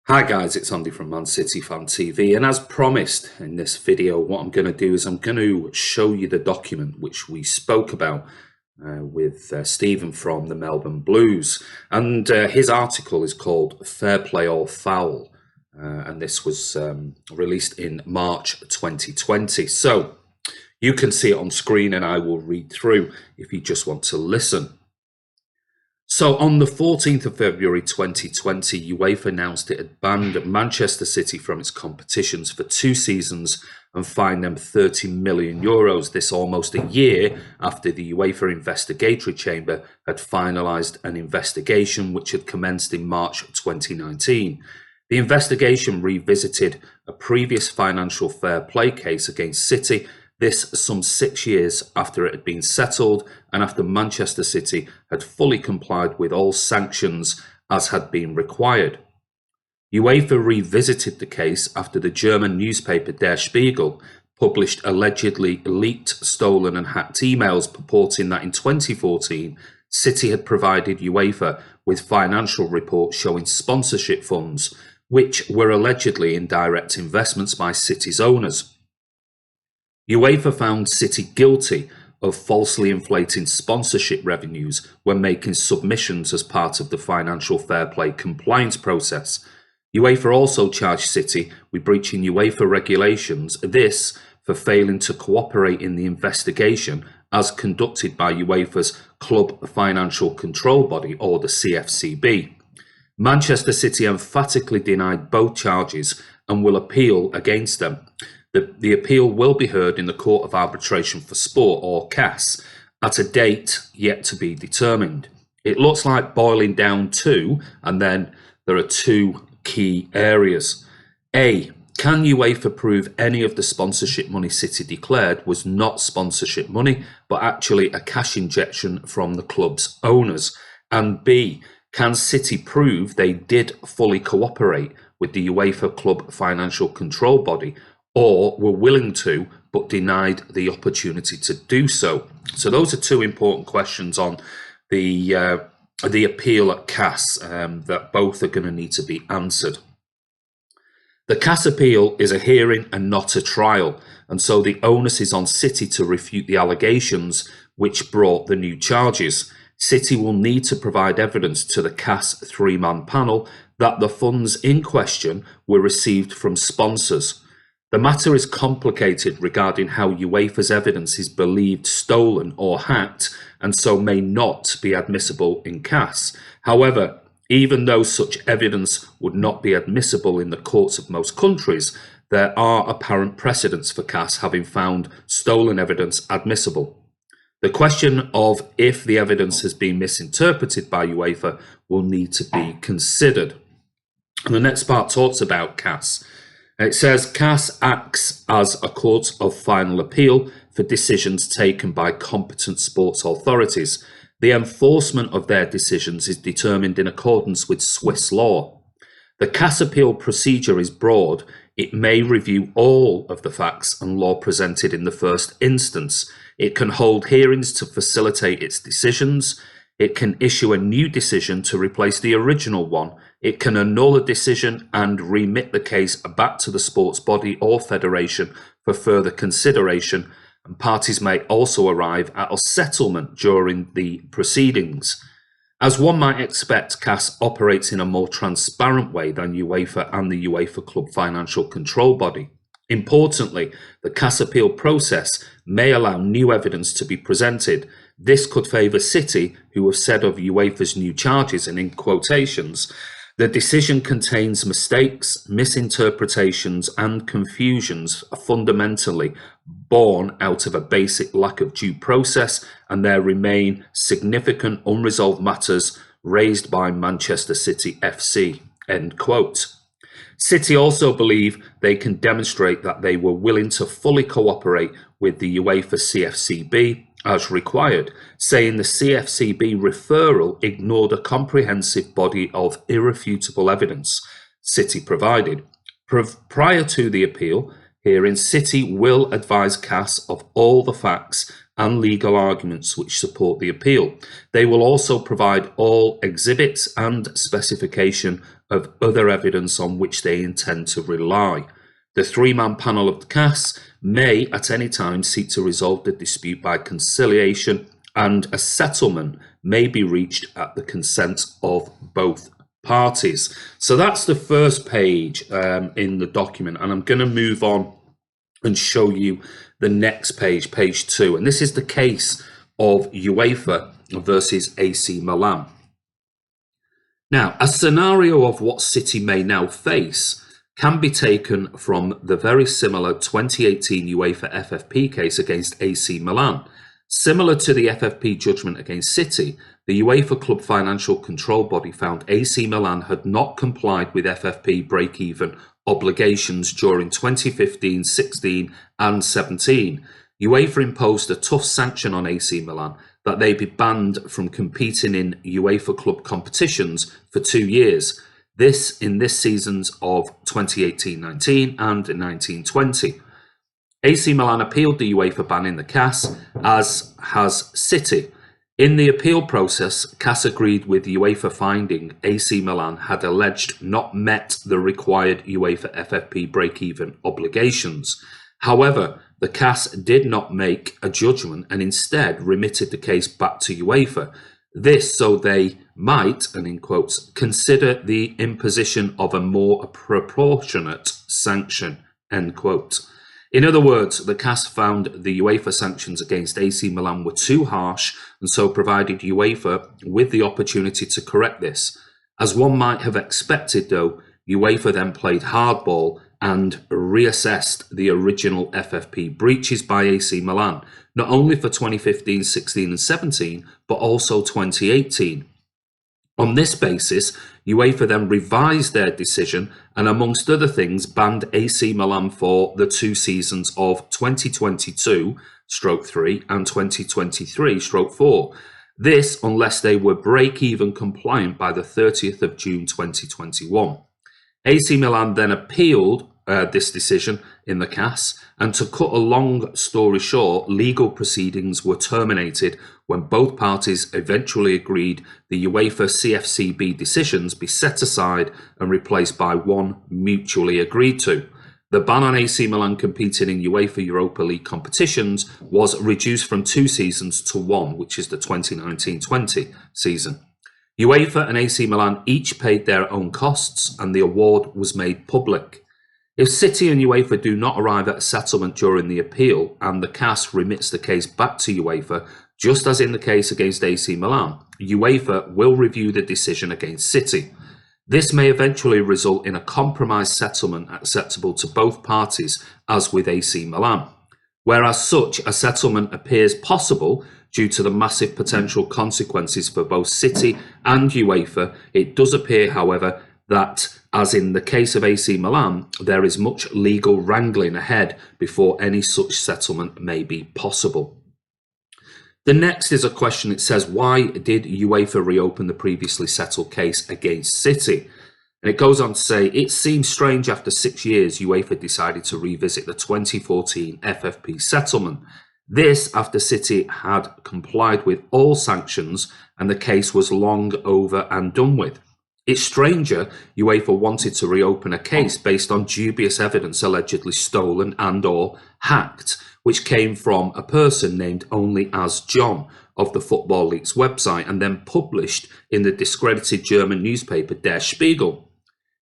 Hi guys, it's Andy from Man City Fan TV, and as promised in this video, what I'm going to do is I'm going to show you the document which we spoke about with Stephen from the Melbourne Blues, and his article is called Fair Play or Foul, and this was released in March 2020. So you can see it on screen and I will read through if you just want to listen. So on the 14th of February 2020, UEFA announced it had banned Manchester City from its competitions for 2 seasons and fined them €30 million. This almost a year after the UEFA investigatory chamber had finalised an investigation which had commenced in March 2019. The investigation revisited a previous financial fair play case against City, this some 6 years after it had been settled and after Manchester City had fully complied with all sanctions as had been required. UEFA revisited the case after the German newspaper Der Spiegel published allegedly leaked, stolen and hacked emails purporting that in 2014 City had provided UEFA with financial reports showing sponsorship funds, which were allegedly in direct investments by City's owners. UEFA found City guilty of falsely inflating sponsorship revenues when making submissions as part of the financial fair play compliance process. UEFA also charged City with breaching UEFA regulations, this for failing to cooperate in the investigation as conducted by UEFA's Club Financial Control Body, or the CFCB. Manchester City emphatically denied both charges and will appeal against them. The appeal will be heard in the Court of Arbitration for Sport, or CAS, at a date yet to be determined. It looks like boiling down to, and then there are 2 key areas. A, can UEFA prove any of the sponsorship money City declared was not sponsorship money, but actually a cash injection from the club's owners? And B, can City prove they did fully cooperate with the UEFA Club Financial Control Body, or were willing to but denied the opportunity to do so? So those are 2 important questions on the appeal at CAS that both are going to need to be answered. The CAS appeal is a hearing and not a trial, and so the onus is on City to refute the allegations which brought the new charges. City will need to provide evidence to the CAS 3-man panel that the funds in question were received from sponsors. The matter is complicated regarding how UEFA's evidence is believed stolen or hacked, and so may not be admissible in CAS. However, even though such evidence would not be admissible in the courts of most countries, there are apparent precedents for CAS having found stolen evidence admissible. The question of if the evidence has been misinterpreted by UEFA will need to be considered. And the next part talks about CAS. It says CAS acts as a court of final appeal for decisions taken by competent sports authorities. The enforcement of their decisions is determined in accordance with Swiss law. The CAS appeal procedure is broad. It may review all of the facts and law presented in the first instance. It can hold hearings to facilitate its decisions. It can issue a new decision to replace the original one. It can annul a decision and remit the case back to the sports body or federation for further consideration, and parties may also arrive at a settlement during the proceedings. As one might expect, CAS operates in a more transparent way than UEFA and the UEFA Club Financial Control Body. Importantly, the CAS appeal process may allow new evidence to be presented. This could favour City, who have said of UEFA's new charges, and in quotations, the decision contains mistakes, misinterpretations and confusions fundamentally born out of a basic lack of due process, and there remain significant unresolved matters raised by Manchester City FC. End quote. City also believe they can demonstrate that they were willing to fully cooperate with the UEFA CFCB as required, saying the CFCB referral ignored a comprehensive body of irrefutable evidence City provided. Prior to the appeal hearing, City will advise CAS of all the facts and legal arguments which support the appeal. They will also provide all exhibits and specification of other evidence on which they intend to rely. The three-man panel of the CAS may at any time seek to resolve the dispute by conciliation, and a settlement may be reached at the consent of both parties. So that's the first page in the document, and I'm going to move on and show you the next page, page 2. And this is the case of UEFA versus AC Milan. Now, a scenario of what City may now face can be taken from the very similar 2018 UEFA FFP case against AC Milan. Similar to the FFP judgment against City, the UEFA Club Financial Control Body found AC Milan had not complied with FFP break-even obligations during 2015, 16 and 17. UEFA imposed a tough sanction on AC Milan that they be banned from competing in UEFA club competitions for 2 years. This in this seasons of 2018-19 and 19-20. AC Milan appealed the UEFA ban in the CAS, as has City. In the appeal process, CAS agreed with UEFA finding AC Milan had alleged not met the required UEFA FFP break-even obligations. However, the CAS did not make a judgment and instead remitted the case back to UEFA. This so they might, and in quotes, consider the imposition of a more proportionate sanction, end quote. In other words, the CAS found the UEFA sanctions against AC Milan were too harsh and so provided UEFA with the opportunity to correct this. As one might have expected though, UEFA then played hardball and reassessed the original FFP breaches by AC Milan, not only for 2015, 16 and 17, but also 2018. On this basis, UEFA then revised their decision and, amongst other things, banned AC Milan for the 2 seasons of 2022-3 and 2023-4. This, unless they were break-even compliant by the 30th of June 2021. AC Milan then appealed this decision in the CAS, and to cut a long story short, legal proceedings were terminated when both parties eventually agreed the UEFA CFCB decisions be set aside and replaced by one mutually agreed to. The ban on AC Milan competing in UEFA Europa League competitions was reduced from 2 seasons to 1, which is the 2019-20 season. UEFA and AC Milan each paid their own costs and the award was made public. If City and UEFA do not arrive at a settlement during the appeal and the CAS remits the case back to UEFA, just as in the case against AC Milan, UEFA will review the decision against City. This may eventually result in a compromise settlement acceptable to both parties, as with AC Milan. Whereas such a settlement appears possible due to the massive potential consequences for both City and UEFA, it does appear, however, that, as in the case of AC Milan, there is much legal wrangling ahead before any such settlement may be possible. The next is a question. It says, why did UEFA reopen the previously settled case against City? And it goes on to say, it seems strange after 6 years UEFA decided to revisit the 2014 FFP settlement. This after City had complied with all sanctions and the case was long over and done with. It's stranger UEFA wanted to reopen a case based on dubious evidence allegedly stolen and or hacked, which came from a person named only as John of the Football League's website and then published in the discredited German newspaper Der Spiegel.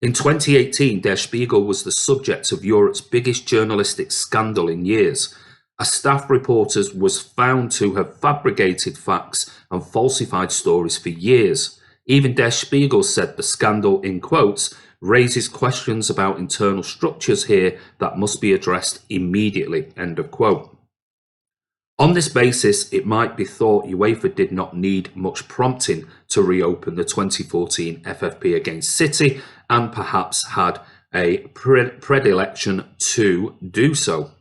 In 2018, Der Spiegel was the subject of Europe's biggest journalistic scandal in years. A staff reporter was found to have fabricated facts and falsified stories for years. Even Der Spiegel said the scandal, in quotes, raises questions about internal structures here that must be addressed immediately, end of quote. On this basis, it might be thought UEFA did not need much prompting to reopen the 2014 FFP against City and perhaps had a predilection to do so.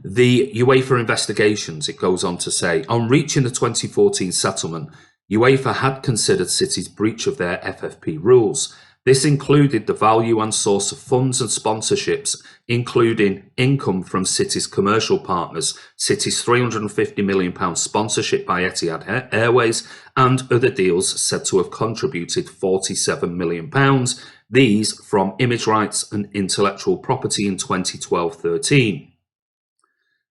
The UEFA investigations, it goes on to say, on reaching the 2014 settlement, UEFA had considered City's breach of their FFP rules. This included the value and source of funds and sponsorships, including income from City's commercial partners, City's £350 million sponsorship by Etihad Airways, and other deals said to have contributed £47 million, these from image rights and intellectual property in 2012-13.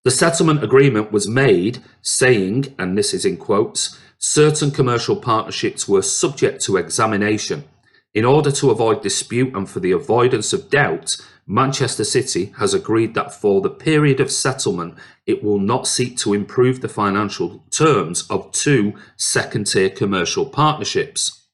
The settlement agreement was made saying, and this is in quotes, certain commercial partnerships were subject to examination. In order to avoid dispute and for the avoidance of doubt, Manchester City has agreed that for the period of settlement, it will not seek to improve the financial terms of two second-tier commercial partnerships.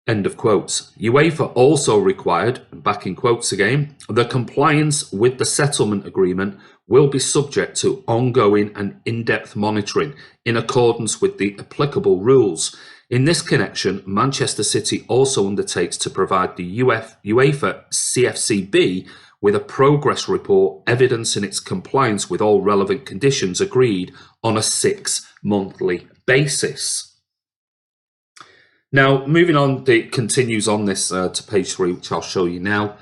End of quotes. UEFA also required, back in quotes again, the compliance with the settlement agreement will be subject to ongoing and in-depth monitoring in accordance with the applicable rules. In this connection, Manchester City also undertakes to provide the UEFA CFCB with a progress report evidencing its compliance with all relevant conditions agreed on a 6-monthly basis. Now, moving on, it continues on this to page 3, which I'll show you now.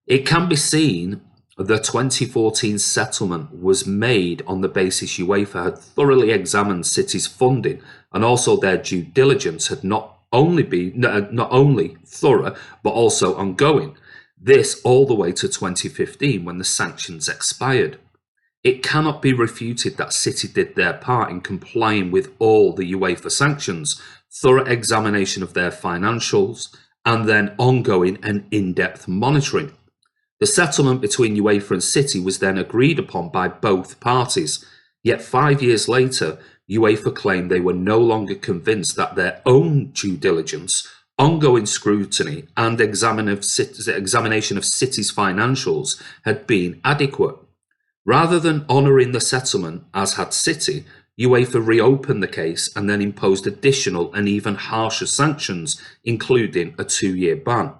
It can be seen the 2014 settlement was made on the basis UEFA had thoroughly examined City's funding, and also their due diligence had not only thorough but also ongoing. This all the way to 2015 when the sanctions expired. It cannot be refuted that City did their part in complying with all the UEFA sanctions, thorough examination of their financials, and then ongoing and in-depth monitoring. The settlement between UEFA and City was then agreed upon by both parties, yet 5 years later, UEFA claimed they were no longer convinced that their own due diligence, ongoing scrutiny, and examination of City's financials had been adequate. Rather than honouring the settlement, as had City, UEFA reopened the case and then imposed additional and even harsher sanctions, including a 2-year ban.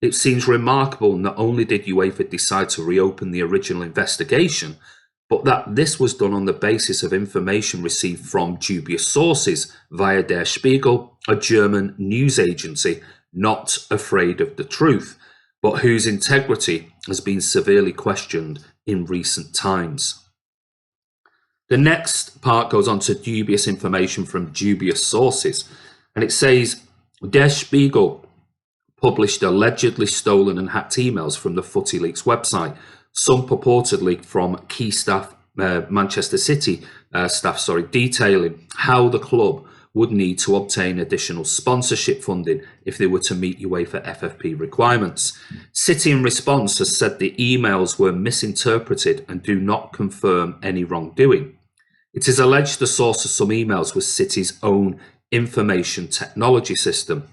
It seems remarkable not only did UEFA decide to reopen the original investigation, but that this was done on the basis of information received from dubious sources via Der Spiegel, a German news agency not afraid of the truth, but whose integrity has been severely questioned in recent times. The next part goes on to dubious information from dubious sources, and it says Der Spiegel published allegedly stolen and hacked emails from the Footy Leaks website, some purportedly from key staff, Manchester City staff, detailing how the club would need to obtain additional sponsorship funding if they were to meet UEFA FFP requirements. City in response has said the emails were misinterpreted and do not confirm any wrongdoing. It is alleged the source of some emails was City's own information technology system.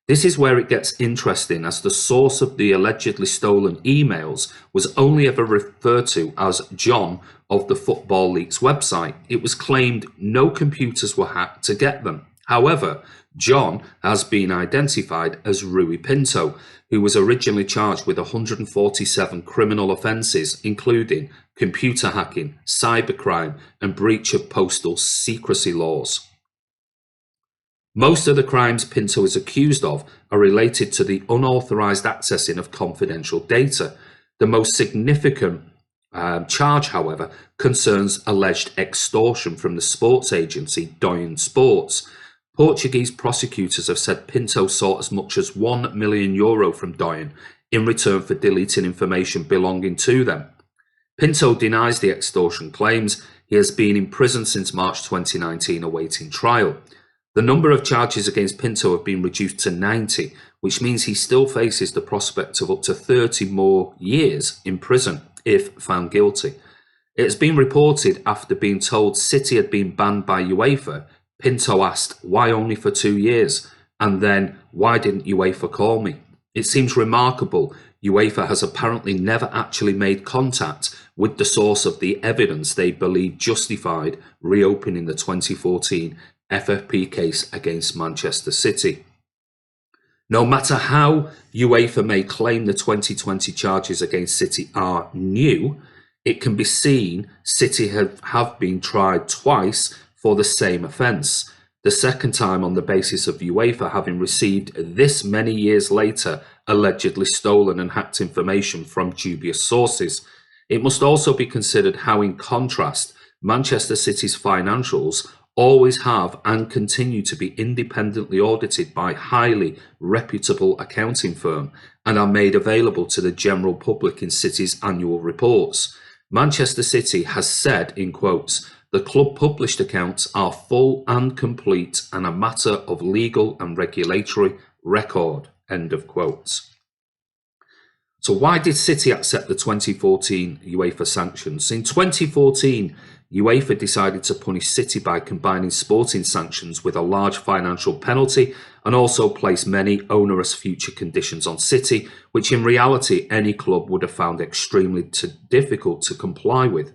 This is where it gets interesting, as the source of the allegedly stolen emails was only ever referred to as John of the Football Leaks website. It was claimed no computers were hacked to get them. However, John has been identified as Rui Pinto, who was originally charged with 147 criminal offences, including computer hacking, cybercrime, and breach of postal secrecy laws. Most of the crimes Pinto is accused of are related to the unauthorised accessing of confidential data. The most significant charge, however, concerns alleged extortion from the sports agency Doyen Sports. Portuguese prosecutors have said Pinto sought as much as €1 million from Doyen in return for deleting information belonging to them. Pinto denies the extortion claims. He has been in prison since March 2019 awaiting trial. The number of charges against Pinto have been reduced to 90, which means he still faces the prospect of up to 30 more years in prison if found guilty. It has been reported after being told City had been banned by UEFA, Pinto asked, "Why only for 2 years?" And then, "Why didn't UEFA call me?" It seems remarkable UEFA has apparently never actually made contact with the source of the evidence they believe justified reopening the 2014 FFP case against Manchester City. No matter how UEFA may claim the 2020 charges against City are new, it can be seen City have been tried twice for the same offence. the second time on the basis of UEFA having received this many years later allegedly stolen and hacked information from dubious sources. It must also be considered how, in contrast, Manchester City's financials always have and continue to be independently audited by a highly reputable accounting firm and are made available to the general public in City's annual reports. Manchester City has said, in quotes, "The club published accounts are full and complete and a matter of legal and regulatory record," end of quotes. So why did City accept the 2014 UEFA sanctions? In 2014, UEFA decided to punish City by combining sporting sanctions with a large financial penalty and also place many onerous future conditions on City, which in reality any club would have found extremely difficult to comply with.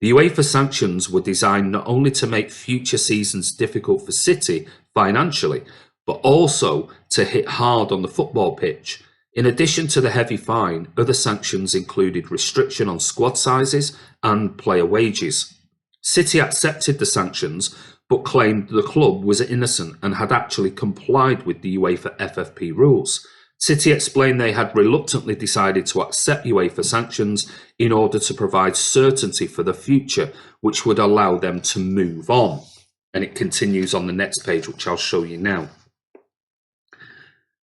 The UEFA sanctions were designed not only to make future seasons difficult for City financially, but also to hit hard on the football pitch. In addition to the heavy fine, other sanctions included restriction on squad sizes and player wages. City accepted the sanctions, but claimed the club was innocent and had actually complied with the UEFA FFP rules. City explained they had reluctantly decided to accept UEFA sanctions in order to provide certainty for the future, which would allow them to move on. And it continues on the next page, which I'll show you now.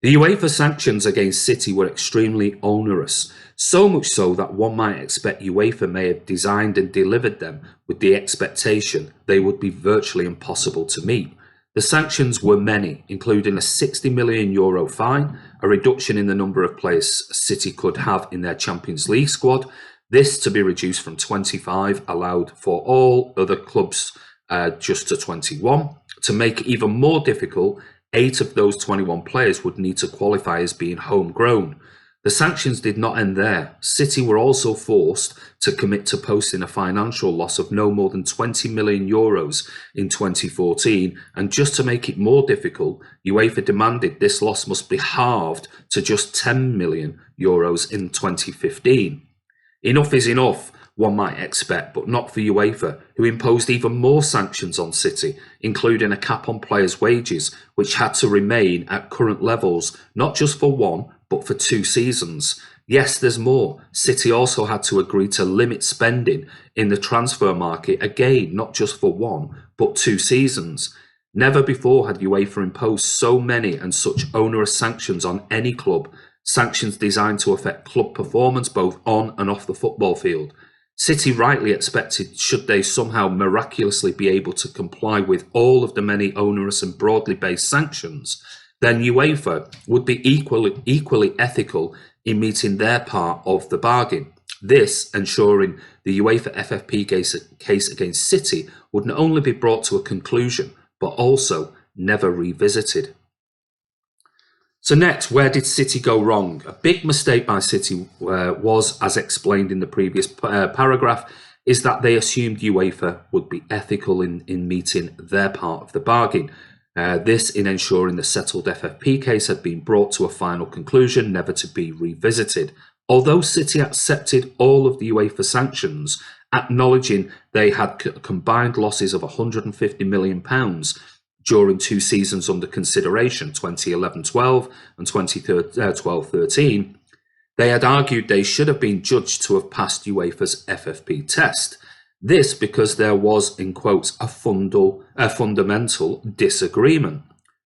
The UEFA sanctions against City were extremely onerous, so much so that one might expect UEFA may have designed and delivered them with the expectation they would be virtually impossible to meet. The sanctions were many, including a €60 million fine, a reduction in the number of players City could have in their Champions League squad, this to be reduced from 25, allowed for all other clubs just to 21. To make it even more difficult, 8 of those 21 players would need to qualify as being homegrown. The sanctions did not end there. City were also forced to commit to posting a financial loss of no more than €20 million in 2014, and just to make it more difficult, UEFA demanded this loss must be halved to just €10 million in 2015. Enough is enough, one might expect, but not for UEFA, who imposed even more sanctions on City, including a cap on players' wages, which had to remain at current levels, not just for one, but for 2 seasons. Yes, there's more. City also had to agree to limit spending in the transfer market, again, not just for 1, but 2 seasons. Never before had UEFA imposed so many and such onerous sanctions on any club, sanctions designed to affect club performance both on and off the football field. City rightly expected, should they somehow miraculously be able to comply with all of the many onerous and broadly based sanctions, then UEFA would be equally ethical in meeting their part of the bargain. This ensuring the UEFA FFP case against City would not only be brought to a conclusion, but also never revisited. So next, where did City go wrong? A big mistake by City was, as explained in the previous paragraph, is that they assumed UEFA would be ethical in meeting their part of the bargain. This in ensuring the settled FFP case had been brought to a final conclusion, never to be revisited. Although City accepted all of the UEFA sanctions, acknowledging they had combined losses of £150 million during 2 seasons under consideration, 2011-12 and 2012-13, they had argued they should have been judged to have passed UEFA's FFP test. This because there was, in quotes, a fundamental disagreement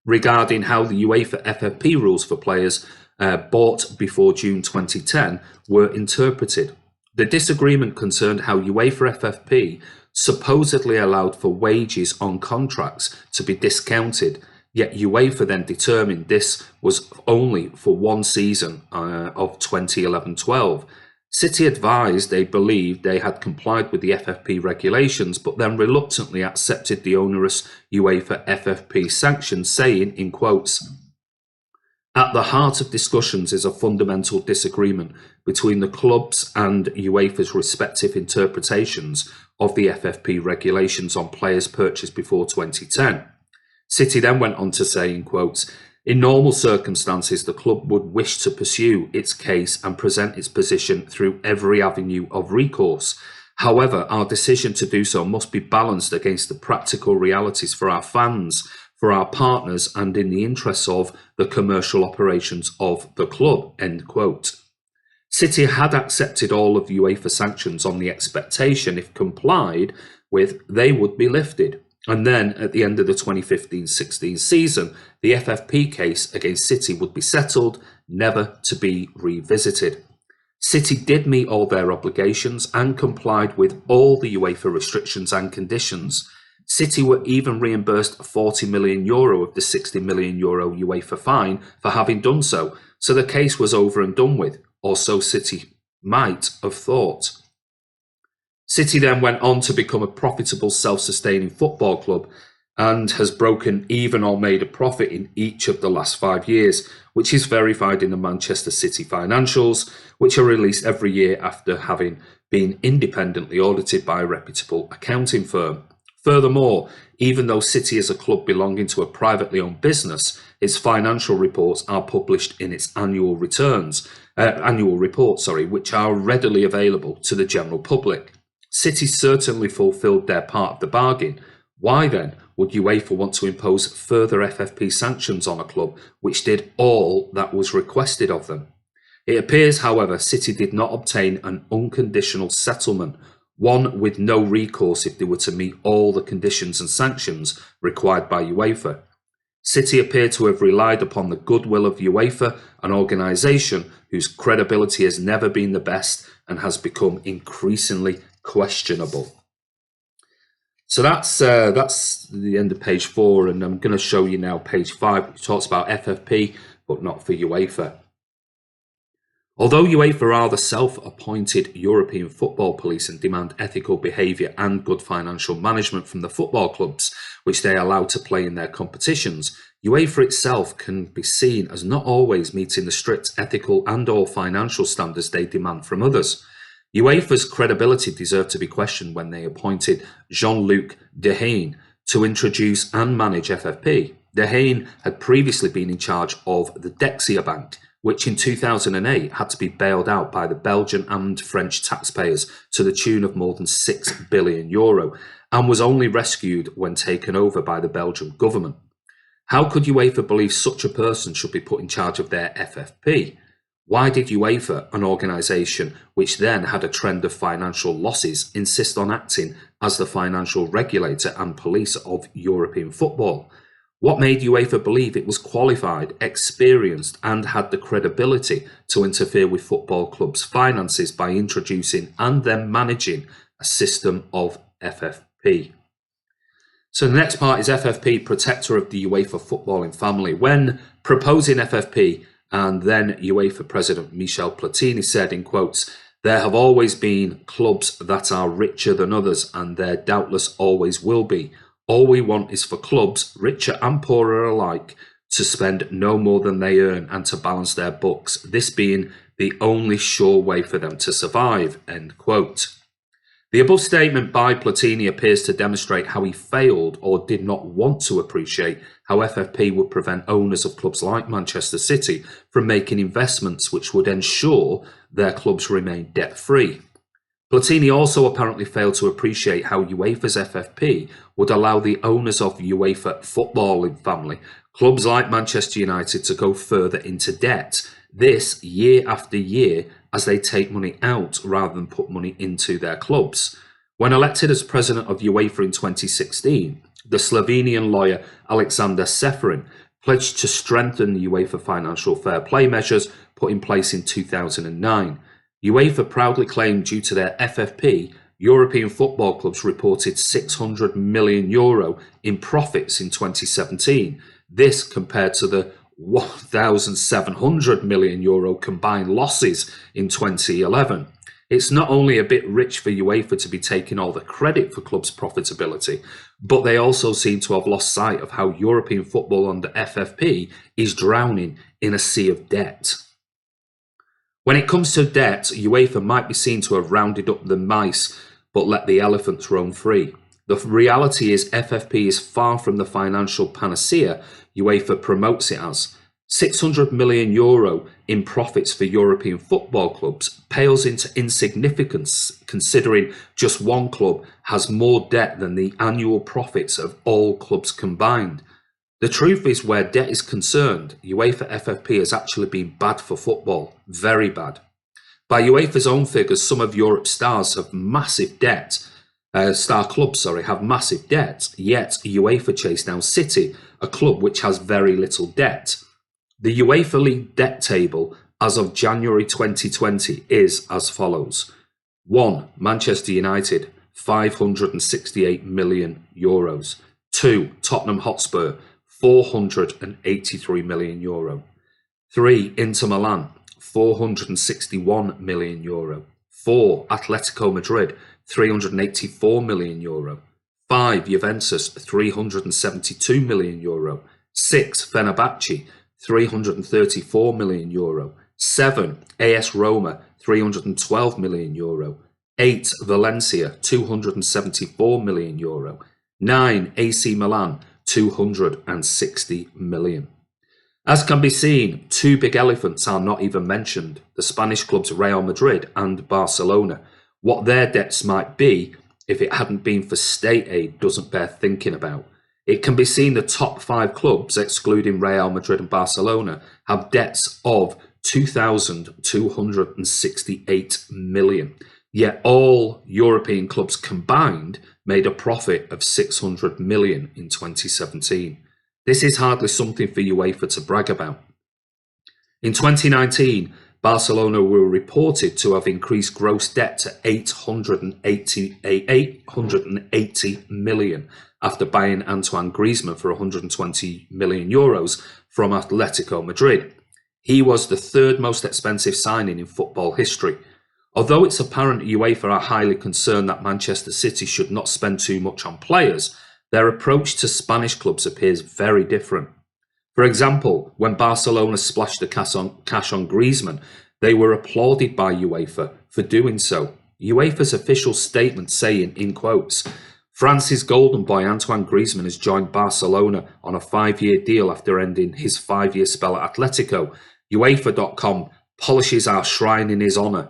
regarding how the UEFA FFP rules for players bought before June 2010 were interpreted. The disagreement concerned how UEFA FFP supposedly allowed for wages on contracts to be discounted, yet UEFA then determined this was only for 1 season of 2011-12. City advised they believed they had complied with the FFP regulations, but then reluctantly accepted the onerous UEFA FFP sanctions, saying, in quotes, "At the heart of discussions is a fundamental disagreement between the clubs and UEFA's respective interpretations of the FFP regulations on players purchased before 2010. City then went on to say, in quotes, "In normal circumstances, the club would wish to pursue its case and present its position through every avenue of recourse. However, our decision to do so must be balanced against the practical realities for our fans, for our partners and in the interests of the commercial operations of the club, end quote. City had accepted all of UEFA sanctions on the expectation, if complied with, they would be lifted. And then at the end of the 2015-16 season, the FFP case against City would be settled, never to be revisited. City did meet all their obligations and complied with all the UEFA restrictions and conditions. City were even reimbursed €40 million of the €60 million UEFA fine for having done so. So the case was over and done with, or so City might have thought. City then went on to become a profitable, self-sustaining football club and has broken even or made a profit in each of the last 5 years, which is verified in the Manchester City financials, which are released every year after having been independently audited by a reputable accounting firm. Furthermore, even though City is a club belonging to a privately owned business, its financial reports are published in its annual reports, which are readily available to the general public. City certainly fulfilled their part of the bargain. Why then would UEFA want to impose further FFP sanctions on a club which did all that was requested of them? It appears, however, City did not obtain an unconditional settlement, one with no recourse if they were to meet all the conditions and sanctions required by UEFA. City appear to have relied upon the goodwill of UEFA, an organisation whose credibility has never been the best and has become increasingly questionable. So that's the end of page 4, and I'm going to show you now page 5, which talks about FFP, but not for UEFA. Although UEFA are the self-appointed European football police and demand ethical behaviour and good financial management from the football clubs, which they allow to play in their competitions, UEFA itself can be seen as not always meeting the strict ethical and/or financial standards they demand from others. UEFA's credibility deserved to be questioned when they appointed Jean-Luc Dehaene to introduce and manage FFP. Dehaene had previously been in charge of the Dexia Bank, which in 2008 had to be bailed out by the Belgian and French taxpayers to the tune of more than €6 billion, and was only rescued when taken over by the Belgian government. How could UEFA believe such a person should be put in charge of their FFP? Why did UEFA, an organisation which then had a trend of financial losses, insist on acting as the financial regulator and police of European football? What made UEFA believe it was qualified, experienced, and had the credibility to interfere with football clubs' finances by introducing and then managing a system of FFP? So the next part is FFP, protector of the UEFA footballing family. When proposing FFP, and then UEFA President Michel Platini said, in quotes, "There have always been clubs that are richer than others, and there doubtless always will be. All we want is for clubs, richer and poorer alike, to spend no more than they earn and to balance their books, this being the only sure way for them to survive," end quote. The above statement by Platini appears to demonstrate how he failed or did not want to appreciate how FFP would prevent owners of clubs like Manchester City from making investments which would ensure their clubs remain debt-free. Platini also apparently failed to appreciate how UEFA's FFP would allow the owners of UEFA footballing family, clubs like Manchester United, to go further into debt, this year after year, as they take money out rather than put money into their clubs. When elected as president of UEFA in 2016, the Slovenian lawyer Alexander Seferin pledged to strengthen the UEFA financial fair play measures put in place in 2009. UEFA proudly claimed due to their FFP, European football clubs reported €600 million in profits in 2017. This compared to the €1,700 million combined losses in 2011. It's not only a bit rich for UEFA to be taking all the credit for clubs' profitability, but they also seem to have lost sight of how European football under FFP is drowning in a sea of debt. When it comes to debt, UEFA might be seen to have rounded up the mice but let the elephants roam free. The reality is FFP is far from the financial panacea UEFA promotes it as. €600 million in profits for European football clubs pales into insignificance considering just one club has more debt than the annual profits of all clubs combined. The truth is, where debt is concerned, UEFA FFP has actually been bad for football, very bad. By UEFA's own figures, some of Europe's stars have massive debt. Star clubs, have massive debt, yet UEFA chase down City, a club which has very little debt. The UEFA League debt table as of January 2020 is as follows. 1. Manchester United, €568 million. 2. Tottenham Hotspur, €483 million. 3. Inter Milan, €461 million. 4. Atletico Madrid, €384 million. 5. Juventus, €372 million. 6. Fenerbahce, €334 million. 7. AS Roma, €312 million. 8. Valencia, €274 million. 9. AC Milan, €260 million. As can be seen, two big elephants are not even mentioned, the Spanish clubs Real Madrid and Barcelona. What their debts might be if it hadn't been for state aid doesn't bear thinking about. It can be seen the top 5 clubs, excluding Real Madrid and Barcelona, have debts of €2,268 million. Yet all European clubs combined made a profit of €600 million in 2017. This is hardly something for UEFA to brag about. In 2019, Barcelona were reported to have increased gross debt to €880 million after buying Antoine Griezmann for €120 million from Atletico Madrid. He was the third most expensive signing in football history. Although it's apparent UEFA are highly concerned that Manchester City should not spend too much on players, their approach to Spanish clubs appears very different. For example, when Barcelona splashed the cash on Griezmann, they were applauded by UEFA for doing so. UEFA's official statement saying, in quotes, France's golden boy Antoine Griezmann has joined Barcelona on a 5-year deal after ending his 5-year spell at Atletico. UEFA.com polishes our shrine in his honour.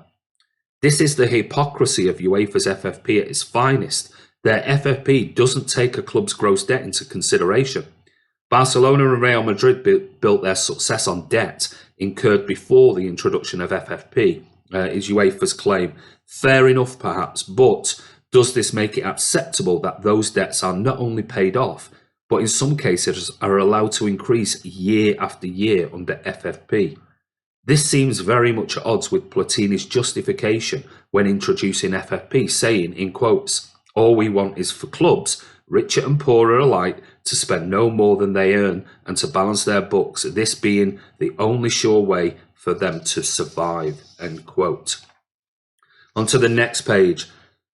This is the hypocrisy of UEFA's FFP at its finest. Their FFP doesn't take a club's gross debt into consideration. Barcelona and Real Madrid built their success on debt incurred before the introduction of FFP, is UEFA's claim. Fair enough, perhaps, but does this make it acceptable that those debts are not only paid off, but in some cases are allowed to increase year after year under FFP? This seems very much at odds with Platini's justification when introducing FFP, saying, in quotes, all we want is for clubs, richer and poorer alike, to spend no more than they earn and to balance their books, this being the only sure way for them to survive, end quote. On to the next page.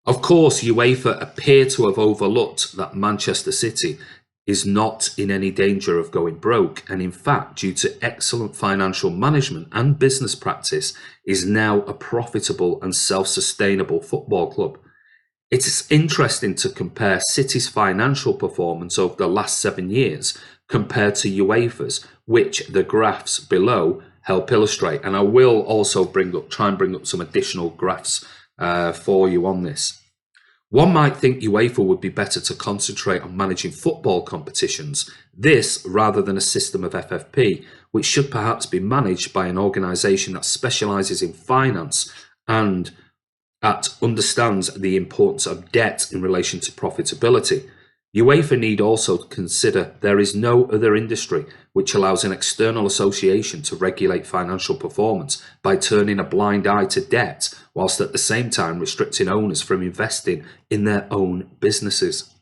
Of course, UEFA appear to have overlooked that Manchester City is not in any danger of going broke, and in fact, due to excellent financial management and business practice, is now a profitable and self-sustainable football club. It is interesting to compare City's financial performance over the last 7 years compared to UEFA's, which the graphs below help illustrate. And I will also try and bring up some additional graphs for you on this. One might think UEFA would be better to concentrate on managing football competitions, this rather than a system of FFP, which should perhaps be managed by an organisation that specialises in finance and understands the importance of debt in relation to profitability. UEFA need also consider there is no other industry which allows an external association to regulate financial performance by turning a blind eye to debt, whilst at the same time restricting owners from investing in their own businesses.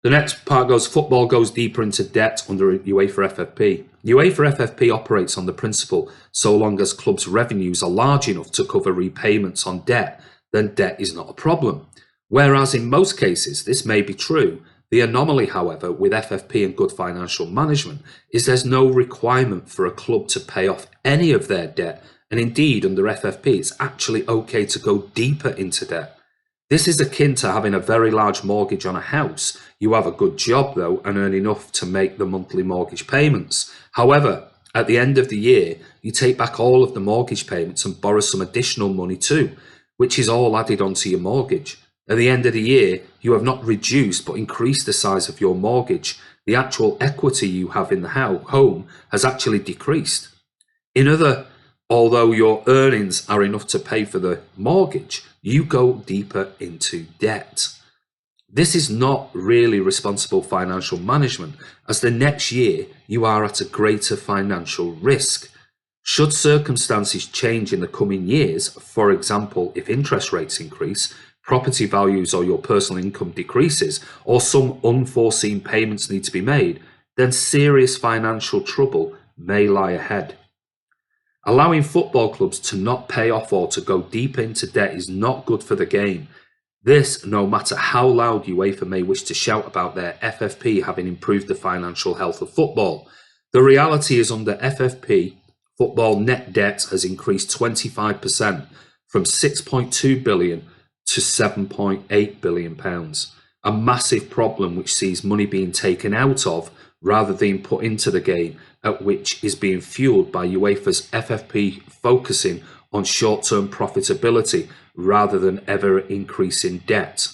The next part goes, football goes deeper into debt under UEFA FFP. UEFA FFP operates on the principle, so long as clubs' revenues are large enough to cover repayments on debt, then debt is not a problem. Whereas in most cases this may be true, the anomaly, however, with FFP and good financial management is there's no requirement for a club to pay off any of their debt, and indeed under FFP it's actually okay to go deeper into debt. This is akin to having a very large mortgage on a house. You have a good job though and earn enough to make the monthly mortgage payments. However, at the end of the year, you take back all of the mortgage payments and borrow some additional money too, which is all added onto your mortgage. At the end of the year, you have not reduced but increased the size of your mortgage. the actual equity you have in the home has actually decreased. Although your earnings are enough to pay for the mortgage, you go deeper into debt. This is not really responsible financial management, as the next year you are at a greater financial risk. Should circumstances change in the coming years, for example, if interest rates increase, property values or your personal income decreases, or some unforeseen payments need to be made, then serious financial trouble may lie ahead. Allowing football clubs to not pay off or to go deep into debt is not good for the game. This, no matter how loud UEFA may wish to shout about their FFP having improved the financial health of football. The reality is, under FFP, football net debt has increased 25% from £6.2 billion to £7.8 billion. A massive problem which sees money being taken out of rather than put into the game, at which is being fueled by UEFA's FFP focusing on short-term profitability rather than ever increasing debt.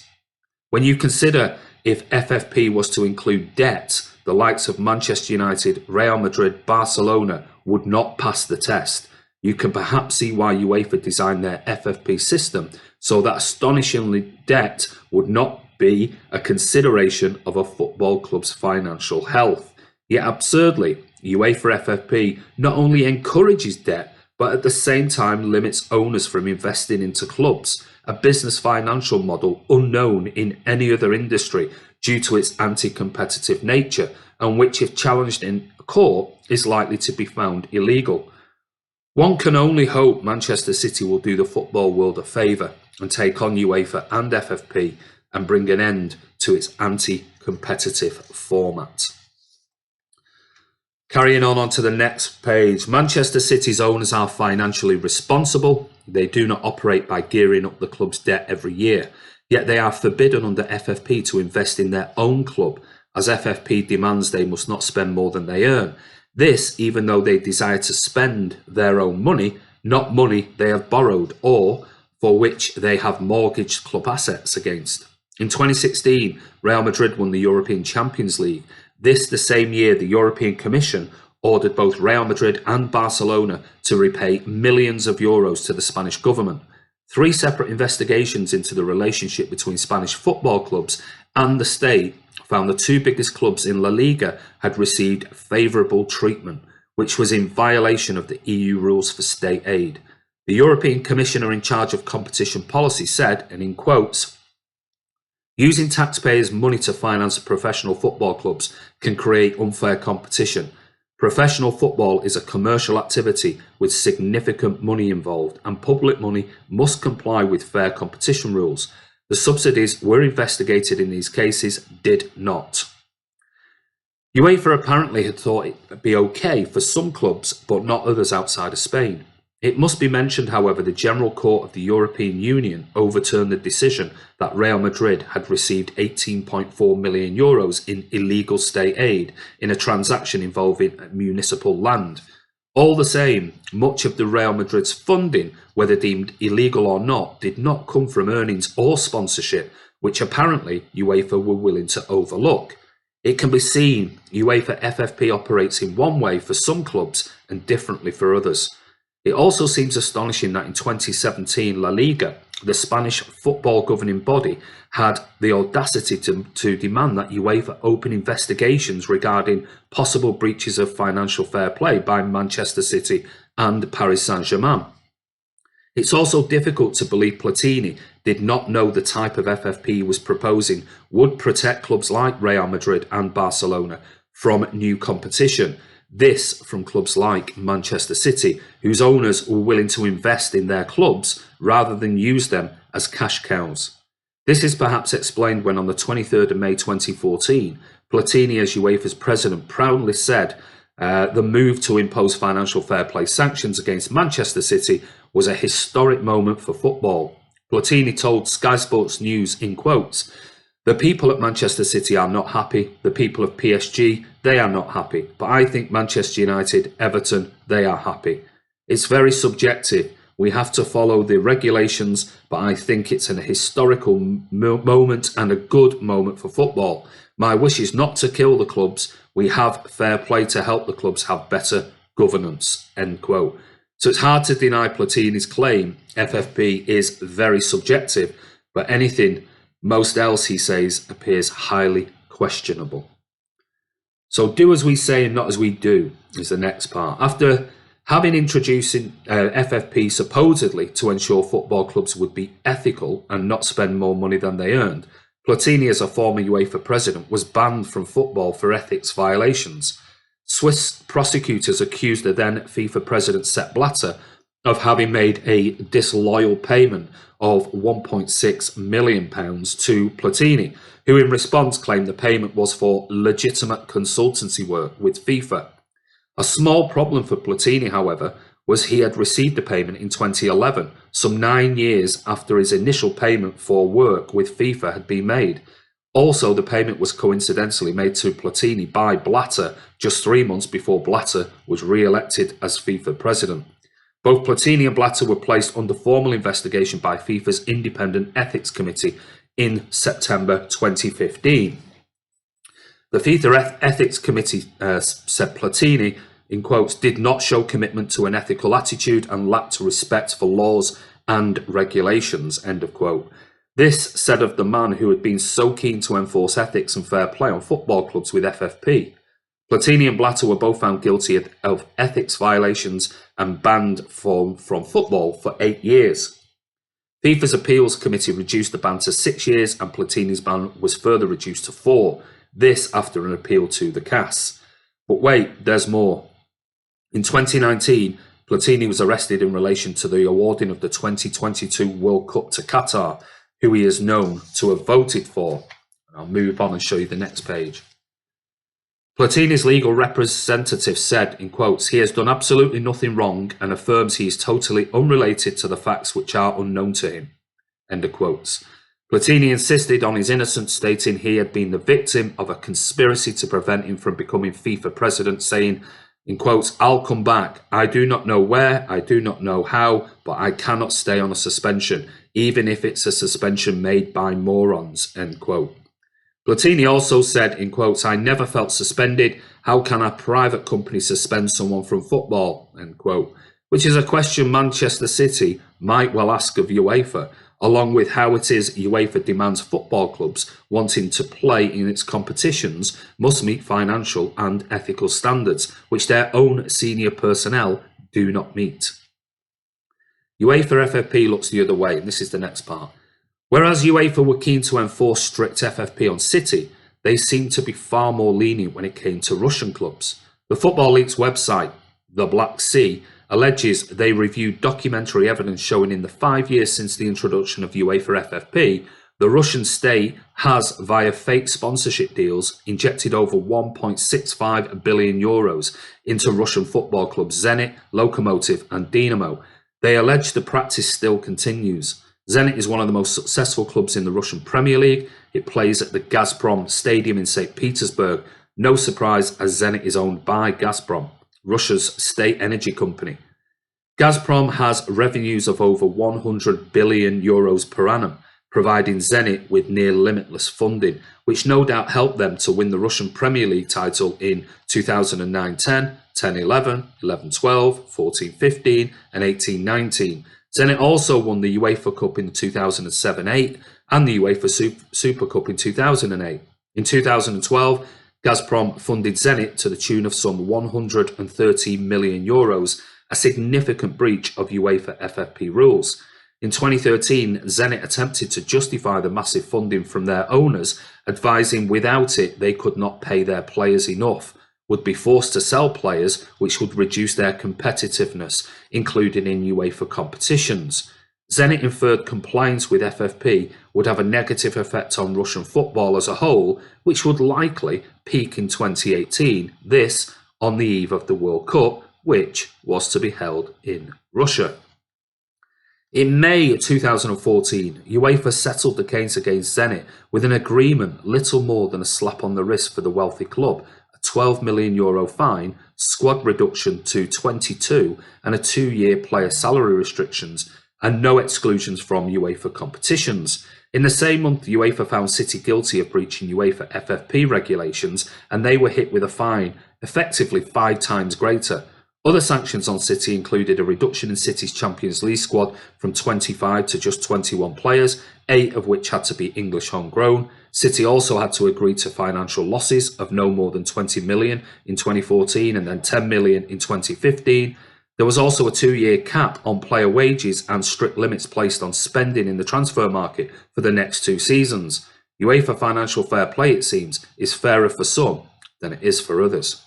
When you consider if FFP was to include debt, the likes of Manchester United, Real Madrid, Barcelona would not pass the test. You can perhaps see why UEFA designed their FFP system so that astonishingly debt would not be a consideration of a football club's financial health. Yet absurdly, UEFA FFP not only encourages debt, but at the same time limits owners from investing into clubs, a business financial model unknown in any other industry due to its anti-competitive nature, and which, if challenged in court, is likely to be found illegal. One can only hope Manchester City will do the football world a favour and take on UEFA and FFP and bring an end to its anti-competitive format. Carrying on to the next page, Manchester City's owners are financially responsible. They do not operate by gearing up the club's debt every year, yet they are forbidden under FFP to invest in their own club, as FFP demands they must not spend more than they earn. This, even though they desire to spend their own money, not money they have borrowed or for which they have mortgaged club assets against. In 2016, Real Madrid won the European Champions League. This the same year the European Commission ordered both Real Madrid and Barcelona to repay millions of euros to the Spanish government. 3 separate investigations into the relationship between Spanish football clubs and the state found the 2 biggest clubs in La Liga had received favourable treatment, which was in violation of the EU rules for state aid. The European Commissioner in charge of competition policy said, and in quotes, "Using taxpayers' money to finance professional football clubs can create unfair competition. Professional football is a commercial activity with significant money involved, and public money must comply with fair competition rules. The subsidies were investigated in these cases did not." UEFA apparently had thought it would be okay for some clubs, but not others outside of Spain. It must be mentioned, however, the General Court of the European Union overturned the decision that Real Madrid had received €18.4 million in illegal state aid in a transaction involving municipal land. All the same, much of the Real Madrid's funding, whether deemed illegal or not, did not come from earnings or sponsorship, which apparently UEFA were willing to overlook. It can be seen UEFA FFP operates in one way for some clubs and differently for others. It also seems astonishing that in 2017 La Liga, the Spanish football governing body, had the audacity to demand that UEFA open investigations regarding possible breaches of financial fair play by Manchester City and Paris Saint-Germain. It's also difficult to believe Platini did not know the type of FFP he was proposing would protect clubs like Real Madrid and Barcelona from new competition. This from clubs like Manchester City, whose owners were willing to invest in their clubs rather than use them as cash cows. This is perhaps explained when on the 23rd of May 2014, Platini, as UEFA's president, proudly said the move to impose financial fair play sanctions against Manchester City was a historic moment for football. Platini told Sky Sports News in quotes, "The people at Manchester City are not happy. The people of PSG, they are not happy. But I think Manchester United, Everton, they are happy. It's very subjective. We have to follow the regulations, but I think it's an historical moment and a good moment for football. My wish is not to kill the clubs. We have fair play to help the clubs have better governance, end quote. So it's hard to deny Platini's claim. FFP is very subjective, but anything most else, he says, appears highly questionable. So do as we say and not as we do is the next part. After having introducing FFP supposedly to ensure football clubs would be ethical and not spend more money than they earned, Platini, as a former UEFA president, was banned from football for ethics violations. Swiss prosecutors accused the then FIFA president Sepp Blatter of having made a disloyal payment of £1.6 million to Platini, who in response claimed the payment was for legitimate consultancy work with FIFA. A small problem for Platini, however, was he had received the payment in 2011, some 9 years after his initial payment for work with FIFA had been made. Also, the payment was coincidentally made to Platini by Blatter just 3 months before Blatter was re-elected as FIFA president. Both Platini and Blatter were placed under formal investigation by FIFA's Independent Ethics Committee in September 2015. The FIFA Ethics Committee said Platini, in quotes, did not show commitment to an ethical attitude and lacked respect for laws and regulations, end of quote. This said of the man who had been so keen to enforce ethics and fair play on football clubs with FFP. Platini and Blatter were both found guilty of ethics violations and banned from football for 8 years. FIFA's Appeals Committee reduced the ban to 6 years and Platini's ban was further reduced to 4, this after an appeal to the CAS. But wait, there's more. In 2019, Platini was arrested in relation to the awarding of the 2022 World Cup to Qatar, who he is known to have voted for. I'll move on and show you the next page. Platini's legal representative said, in quotes, he has done absolutely nothing wrong and affirms he is totally unrelated to the facts which are unknown to him, end of quotes. Platini insisted on his innocence, stating he had been the victim of a conspiracy to prevent him from becoming FIFA president, saying, in quotes, I'll come back. I do not know where, I do not know how, but I cannot stay on a suspension, even if it's a suspension made by morons, end quote. Platini also said, in quotes, I never felt suspended. How can a private company suspend someone from football, end quote, which is a question Manchester City might well ask of UEFA, along with how it is UEFA demands football clubs wanting to play in its competitions must meet financial and ethical standards, which their own senior personnel do not meet. UEFA FFP looks the other way, and this is the next part. Whereas UEFA were keen to enforce strict FFP on City, they seemed to be far more lenient when it came to Russian clubs. The Football League's website, The Black Sea, alleges they reviewed documentary evidence showing in the 5 years since the introduction of UEFA FFP, the Russian state has, via fake sponsorship deals, injected over 1.65 billion euros into Russian football clubs Zenit, Lokomotiv and Dinamo. They allege the practice still continues. Zenit is one of the most successful clubs in the Russian Premier League. It plays at the Gazprom Stadium in St. Petersburg. No surprise, as Zenit is owned by Gazprom, Russia's state energy company. Gazprom has revenues of over 100 billion euros per annum, providing Zenit with near limitless funding, which no doubt helped them to win the Russian Premier League title in 2009-10, 10-11, 11-12, 14-15 and 18-19. Zenit also won the UEFA Cup in 2007-8 and the UEFA Super Cup in 2008. In 2012, Gazprom funded Zenit to the tune of some 130 million euros, a significant breach of UEFA FFP rules. In 2013, Zenit attempted to justify the massive funding from their owners, advising without it they could not pay their players enough, would be forced to sell players, which would reduce their competitiveness, including in UEFA competitions. Zenit inferred compliance with FFP would have a negative effect on Russian football as a whole, which would likely peak in 2018, this on the eve of the World Cup, which was to be held in Russia. In May 2014, UEFA settled the case against Zenit with an agreement little more than a slap on the wrist for the wealthy club, a €12 million fine, squad reduction to 22 and a 2-year player salary restrictions, and no exclusions from UEFA competitions. In the same month, UEFA found City guilty of breaching UEFA FFP regulations, and they were hit with a fine, effectively 5 times greater. Other sanctions on City included a reduction in City's Champions League squad from 25 to just 21 players, 8 of which had to be English homegrown. City also had to agree to financial losses of no more than 20 million in 2014 and then 10 million in 2015. There was also a 2-year cap on player wages and strict limits placed on spending in the transfer market for the next 2 seasons. UEFA financial fair play, it seems, is fairer for some than it is for others.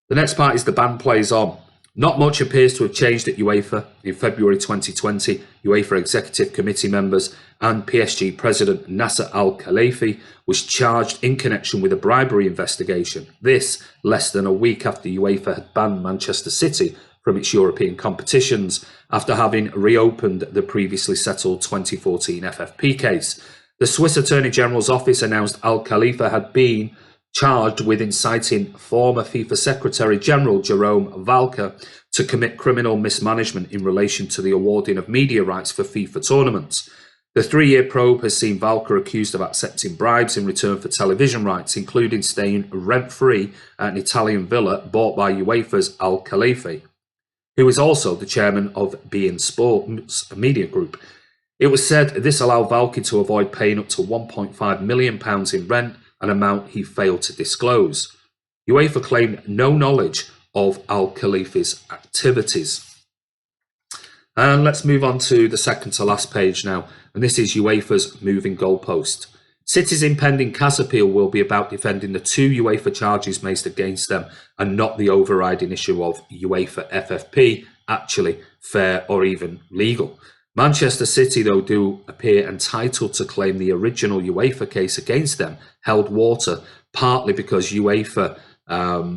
The next part is the ban plays on. Not much appears to have changed at UEFA. In February 2020, UEFA Executive Committee members and PSG President Nasser Al-Khelaifi was charged in connection with a bribery investigation. This less than a week after UEFA had banned Manchester City from its European competitions after having reopened the previously settled 2014 FFP case. The Swiss Attorney General's office announced Al-Khalifa had been charged with inciting former FIFA Secretary General Jerome Valcke to commit criminal mismanagement in relation to the awarding of media rights for FIFA tournaments. The 3-year probe has seen Valcke accused of accepting bribes in return for television rights, including staying rent-free at an Italian villa bought by UEFA's Al-Khalifi, who is also the chairman of beIN Sports Media Group. It was said this allowed Valcke to avoid paying up to £1.5 million in rent, an amount he failed to disclose. UEFA claimed no knowledge of Al-Khalifi's activities. And let's move on to the second to last page now, and this is UEFA's moving goalpost. City's impending CAS appeal will be about defending the 2 UEFA charges made against them and not the overriding issue of UEFA FFP actually fair or even legal. Manchester City, though, do appear entitled to claim the original UEFA case against them held water, partly because UEFA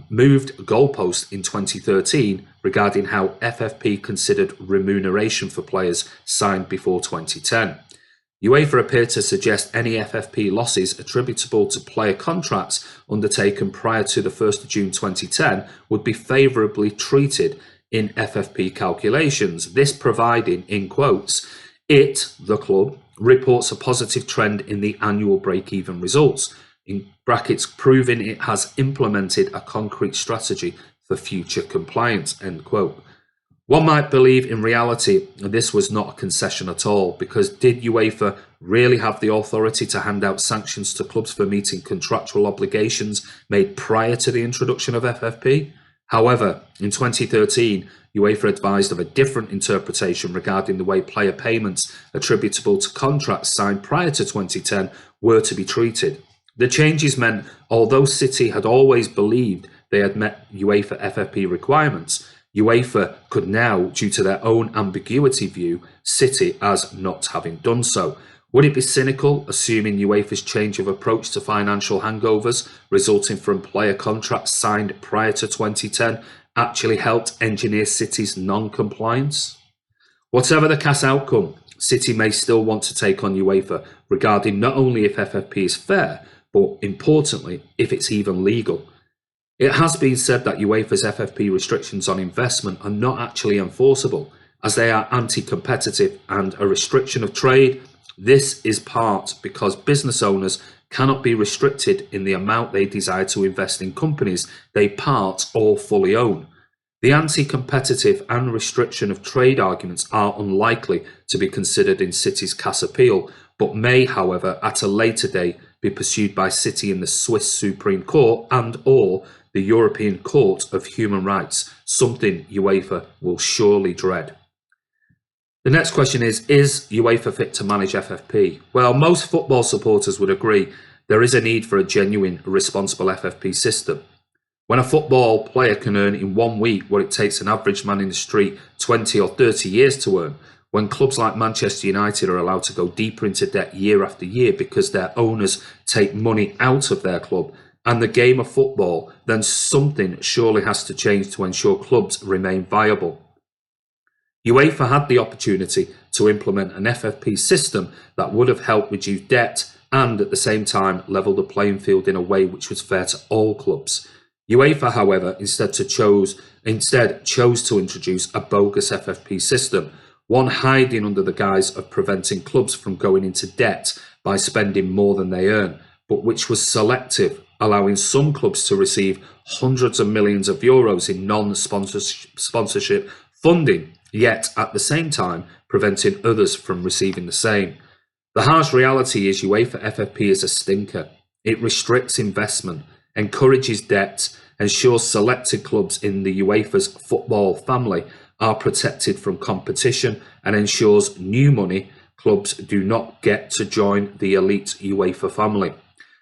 moved goalposts in 2013 regarding how FFP considered remuneration for players signed before 2010. UEFA appeared to suggest any FFP losses attributable to player contracts undertaken prior to the 1st of June 2010 would be favourably treated in FFP calculations, this providing, in quotes, the club, reports a positive trend in the annual break-even results, in brackets, proving it has implemented a concrete strategy for future compliance, end quote. One might believe in reality this was not a concession at all, because did UEFA really have the authority to hand out sanctions to clubs for meeting contractual obligations made prior to the introduction of FFP? However, in 2013, UEFA advised of a different interpretation regarding the way player payments attributable to contracts signed prior to 2010 were to be treated. The changes meant, although City had always believed they had met UEFA FFP requirements, UEFA could now, due to their own ambiguity, view City as not having done so. Would it be cynical, assuming UEFA's change of approach to financial hangovers resulting from player contracts signed prior to 2010 actually helped engineer City's non-compliance? Whatever the CAS outcome, City may still want to take on UEFA regarding not only if FFP is fair, but importantly, if it's even legal. It has been said that UEFA's FFP restrictions on investment are not actually enforceable, as they are anti-competitive and a restriction of trade. This is part because business owners cannot be restricted in the amount they desire to invest in companies they part or fully own. The anti-competitive and restriction of trade arguments are unlikely to be considered in City's CAS appeal, but may, however, at a later date be pursued by City in the Swiss Supreme Court and/or the European Court of Human Rights, something UEFA will surely dread. The next question is UEFA fit to manage FFP? Well, most football supporters would agree there is a need for a genuine, responsible FFP system. When a football player can earn in 1 week what it takes an average man in the street 20 or 30 years to earn, when clubs like Manchester United are allowed to go deeper into debt year after year because their owners take money out of their club and the game of football, then something surely has to change to ensure clubs remain viable. UEFA had the opportunity to implement an FFP system that would have helped reduce debt and at the same time level the playing field in a way which was fair to all clubs. UEFA, however, instead chose to introduce a bogus FFP system, one hiding under the guise of preventing clubs from going into debt by spending more than they earn, but which was selective, allowing some clubs to receive hundreds of millions of euros in non-sponsorship funding, yet at the same time preventing others from receiving the same. The harsh reality is UEFA FFP is a stinker. It restricts investment, encourages debt, ensures selected clubs in the UEFA's football family are protected from competition, and ensures new money clubs do not get to join the elite UEFA family.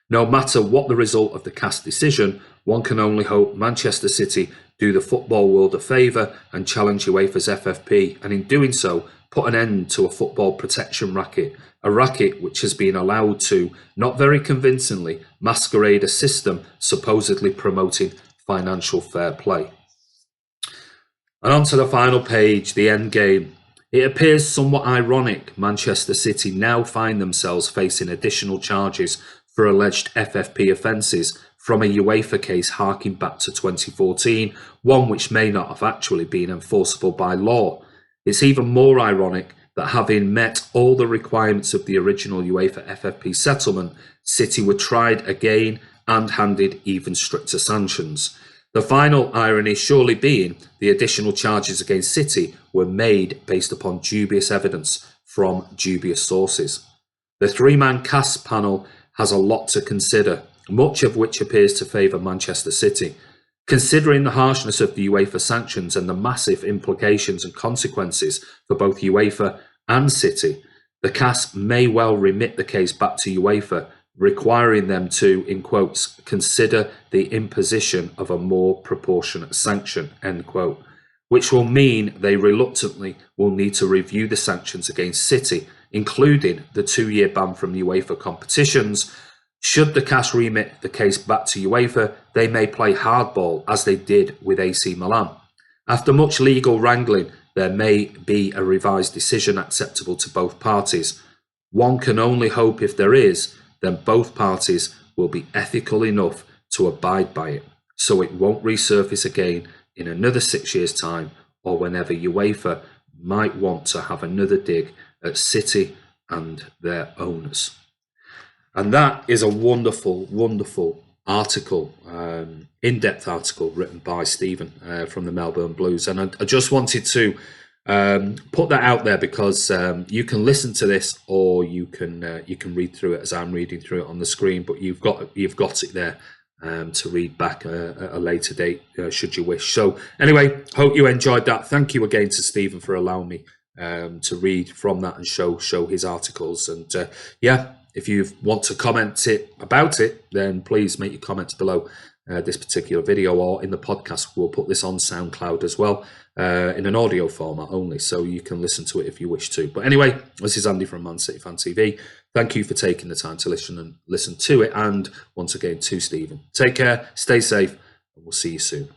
No matter what the result of the CAS decision, one can only hope Manchester City do the football world a favour and challenge UEFA's FFP, and in doing so, put an end to a football protection racket, a racket which has been allowed to, not very convincingly, masquerade a system supposedly promoting financial fair play. And on to the final page, the end game. It appears somewhat ironic Manchester City now find themselves facing additional charges for alleged FFP offences from a UEFA case harking back to 2014, one which may not have actually been enforceable by law. It's even more ironic that having met all the requirements of the original UEFA FFP settlement, City were tried again and handed even stricter sanctions. The final irony surely being the additional charges against City were made based upon dubious evidence from dubious sources. The three-man CAS panel has a lot to consider, much of which appears to favour Manchester City. Considering the harshness of the UEFA sanctions and the massive implications and consequences for both UEFA and City, the CAS may well remit the case back to UEFA, requiring them to, in quotes, consider the imposition of a more proportionate sanction, end quote, which will mean they reluctantly will need to review the sanctions against City, including the 2-year ban from UEFA competitions. Should the CAS remit the case back to UEFA, they may play hardball as they did with AC Milan. After much legal wrangling, there may be a revised decision acceptable to both parties. One can only hope if there is, then both parties will be ethical enough to abide by it, so it won't resurface again in another 6 years' time, or whenever UEFA might want to have another dig at City and their owners. And that is a wonderful, wonderful article, in-depth article written by Stephen from the Melbourne Blues. And I just wanted to put that out there because you can listen to this, or you can read through it as I'm reading through it on the screen. But you've got it there to read back at a later date, should you wish. So anyway, hope you enjoyed that. Thank you again to Stephen for allowing me to read from that and show his articles. And yeah, if you want to comment about it, then please make your comments below this particular video or in the podcast. We'll put this on SoundCloud as well, in an audio format only, so you can listen to it if you wish to. But anyway, this is Andy from Man City Fan TV. Thank you for taking the time to listen to it, and once again to Stephen. Take care, stay safe, and we'll see you soon.